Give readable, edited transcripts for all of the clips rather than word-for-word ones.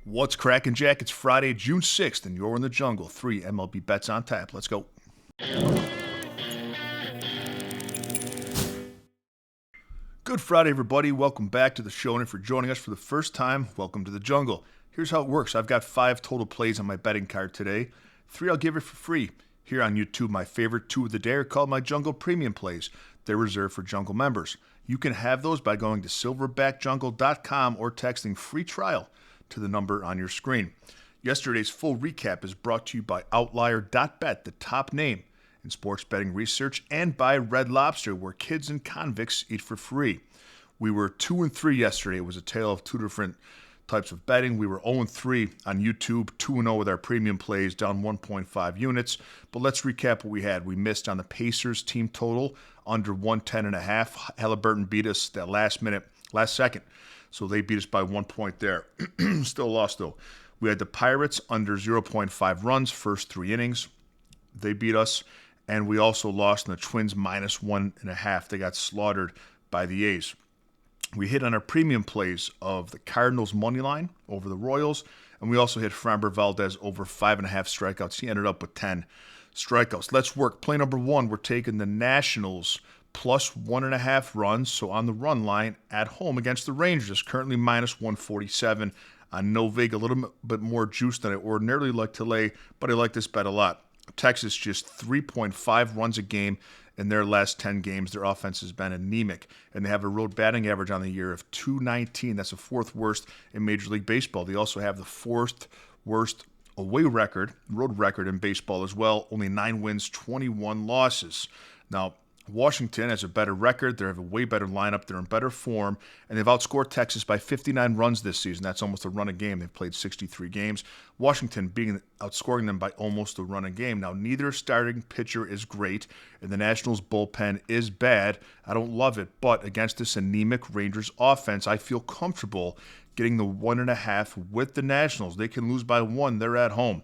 What's cracking, Jack? It's Friday, June 6th, and you're in the jungle. 3 MLB bets on tap. Let's go. Good Friday, everybody. Welcome back to the show. And if you're joining us for the first time, welcome to the jungle. Here's how it works. I've got 5 total plays on my betting card today. 3 I'll give you for free. Here on YouTube, my favorite 2 of the day are called my Jungle Premium Plays. They're reserved for Jungle members. You can have those by going to silverbackjungle.com or texting free trial to the number on your screen. Yesterday's full recap is brought to you by Outlier.bet, the top name in sports betting research, and by Red Lobster, where kids and convicts eat for free. We were 2-3 yesterday. It was a tale of 2 different types of betting. We were 0-3 on YouTube, 2-0 with our premium plays, down 1.5 units. But let's recap what we had. We missed on the Pacers team total, under 110.5. Halliburton beat us that last second. So they beat us by 1 point there. Still lost, though. We had the Pirates under 0.5 runs, first 3 innings. They beat us. And we also lost in the Twins minus 1.5. They got slaughtered by the A's. We hit on our premium plays of the Cardinals money line over the Royals. And we also hit Framber Valdez over 5.5 strikeouts. He ended up with 10 strikeouts. Let's work. Play number 1, we're taking the Nationals plus 1.5 runs, so on the run line at home against the Rangers, currently minus 147 on no vig, a little bit more juice than I ordinarily like to lay, but I like this bet a lot. Texas just 3.5 runs a game in their last 10 games. Their offense has been anemic, and they have a road batting average on the year of .219. That's the 4th worst in Major League Baseball. They also have the 4th worst road record in baseball as well. Only 9 wins, 21 losses. Now, Washington has a better record. They have a way better lineup. They're in better form, and they've outscored Texas by 59 runs this season. That's almost a run a game. They've played 63 games. Washington outscoring them by almost a run a game. Now, neither starting pitcher is great, and the Nationals' bullpen is bad. I don't love it, but against this anemic Rangers offense, I feel comfortable getting the 1.5 with the Nationals. They can lose by 1. They're at home.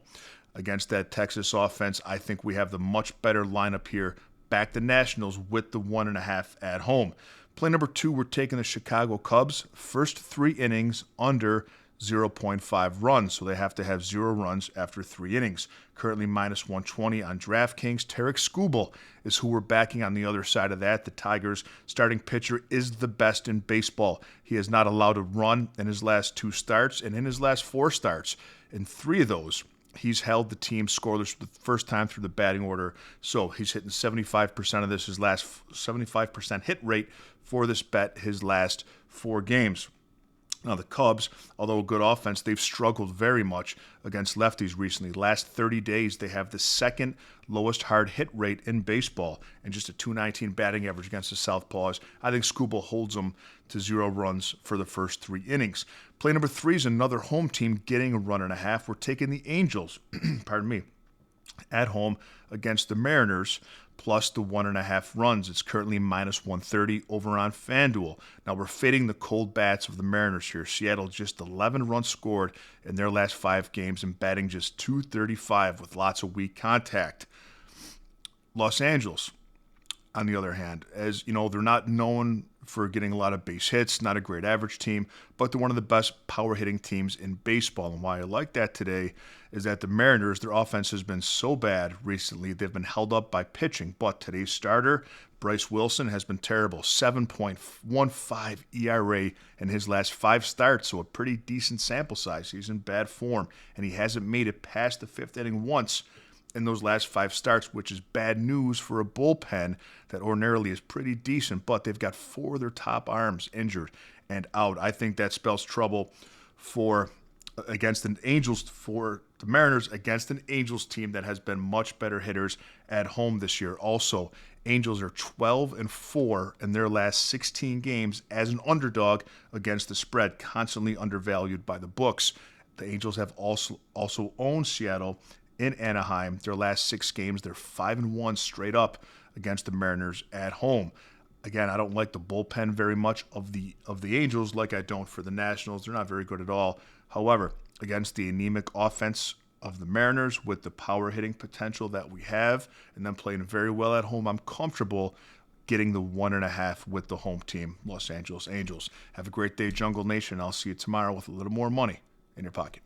Against that Texas offense, I think we have the much better lineup here. Back the Nationals with the 1.5 at home. Play number 2, we're taking the Chicago Cubs. First 3 innings under 0.5 runs, so they have to have 0 runs after 3 innings. Currently minus 120 on DraftKings. Tarek Skubal is who we're backing on the other side of that. The Tigers' starting pitcher is the best in baseball. He has not allowed a run in his last 2 starts, and in his last 4 starts, in 3 of those, he's held the team scoreless for the first time through the batting order. So he's hitting 75% of this, his last 75% hit rate for this bet, his last 4 games. Now, the Cubs, although a good offense, they've struggled very much against lefties recently. Last 30 days, they have the 2nd lowest hard hit rate in baseball and just a .219 batting average against the Southpaws. I think Skubal holds them to 0 runs for the first 3 innings. Play number 3 is another home team getting a 1.5. We're taking the Angels, at home against the Mariners, plus the 1.5 runs. It's currently minus 130 over on FanDuel. Now, we're fading the cold bats of the Mariners here. Seattle just 11 runs scored in their last 5 games and batting just .235 with lots of weak contact. Los Angeles, on the other hand, as you know, they're not known for getting a lot of base hits, not a great average team, but they're one of the best power hitting teams in baseball. And why I like that today is that the Mariners, their offense has been so bad recently, they've been held up by pitching. But today's starter, Bryce Wilson, has been terrible. 7.15 ERA in his last 5 starts, so a pretty decent sample size. He's in bad form, and he hasn't made it past the 5th inning once in those last 5 starts, which is bad news for a bullpen that ordinarily is pretty decent, but they've got 4 of their top arms injured and out. I think that spells trouble for the Mariners against an Angels team that has been much better hitters at home this year. Also, Angels are 12-4 in their last 16 games as an underdog against the spread, constantly undervalued by the books. The Angels have also owned Seattle in Anaheim. Their last 6 games, they're 5-1 straight up against the Mariners at home. Again, I don't like the bullpen very much of the Angels like I don't for the Nationals. They're not very good at all. However, against the anemic offense of the Mariners with the power hitting potential that we have and them playing very well at home, I'm comfortable getting the 1.5 with the home team, Los Angeles Angels. Have a great day, Jungle Nation. I'll see you tomorrow with a little more money in your pocket.